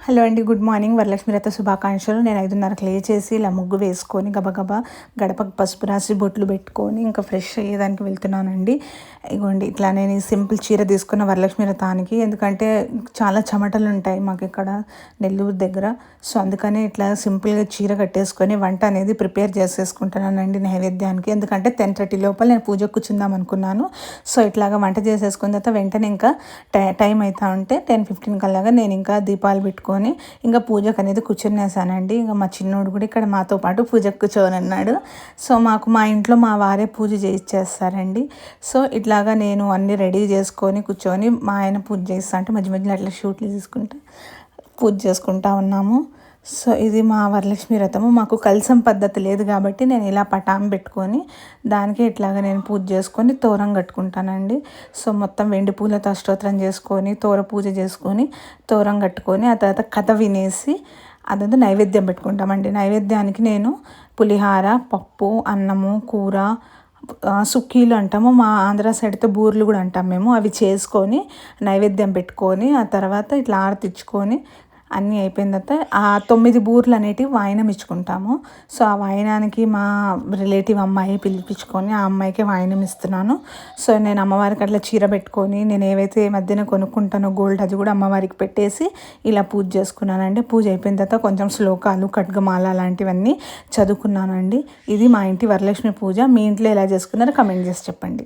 Hello అండి, good morning. Varalakshmi వ్రత శుభాకాంక్షలు. నేను 5:30కి లేచేసి ఇలా ముగ్గు వేసుకొని గబగబా గడపకు పసుపు రాసి బొట్లు పెట్టుకొని ఇంకా ఫ్రెష్ అయ్యేదానికి వెళ్తున్నానండి. ఇగోండి ఇట్లా నేను సింపుల్ చీర తీసుకున్న వరలక్ష్మి వ్రతానికి, ఎందుకంటే చాలా చెమటలు ఉంటాయి మాకు ఇక్కడ నెల్లూరు దగ్గర. సో అందుకని ఇట్లా సింపుల్గా చీర కట్టేసుకొని వంట అనేది ప్రిపేర్ చేసేసుకుంటున్నానండి నైవేద్యానికి. ఎందుకంటే 10:30 లోపల నేను పూజకు కూర్చుందాం అనుకున్నాను. సో ఇట్లాగా వంట చేసేసుకున్న తర్వాత వెంటనే ఇంకా టైం అవుతా ఉంటే 10:15 కల్లాగా నేను ఇంకా దీపాలు పెట్టుకొని ఇంకా పూజకు అనేది కూర్చునేసానండి. ఇంకా మా చిన్నోడు కూడా ఇక్కడ మాతో పాటు పూజకు కూర్చోనన్నాడు. సో మా ఇంట్లో మా వారే పూజ చేయిచ్చేస్తారండి. సో ఇట్లాగా నేను అన్నీ రెడీ చేసుకొని కూర్చొని మా ఆయన పూజ చేస్తా అంటే మధ్య మధ్యలో అట్లా షూట్లు తీసుకుంటూ పూజ చేసుకుంటా ఉన్నాము. సో ఇది మా వరలక్ష్మి వ్రతము. మాకు కలసం పద్ధతి లేదు కాబట్టి నేను ఇలా పటాం పెట్టుకొని దానికి ఇట్లాగా నేను పూజ చేసుకొని తోరం కట్టుకుంటానండి. సో మొత్తం వెండి పూలతో అష్టోత్తరం చేసుకొని తోర పూజ చేసుకొని తోరం కట్టుకొని ఆ తర్వాత కథ వినేసి అదంతా నైవేద్యం పెట్టుకుంటామండి. నైవేద్యానికి నేను పులిహార, పప్పు, అన్నము, కూర, సుక్కీలు అంటాము, మా ఆంధ్ర సైడ్తో బూర్లు కూడా అంటాం మేము. అవి చేసుకొని నైవేద్యం పెట్టుకొని ఆ తర్వాత ఇట్లా ఆరతిచ్చుకొని అన్నీ అయిపోయిన తర్వాత ఆ 9 బూర్లు అనేటివి వాయినం ఇచ్చుకుంటాము. సో ఆ వాయినానికి మా రిలేటివ్ అమ్మాయి పిలిపించుకొని ఆ అమ్మాయికి వాయినం ఇస్తున్నాను. సో నేను అమ్మవారికి అట్లా చీర పెట్టుకొని నేను ఏవైతే మధ్యన కొనుక్కుంటానో గోల్డ్ అది కూడా అమ్మవారికి పెట్టేసి ఇలా పూజ చేసుకున్నానండి. పూజ అయిపోయిన తర్వాత కొంచెం శ్లోకాలు, ఖడ్గమాల లాంటివన్నీ చదువుకున్నానండి. ఇది మా ఇంటి వరలక్ష్మి పూజ. మీ ఇంట్లో ఎలా చేసుకున్నారో కమెంట్ చేసి చెప్పండి.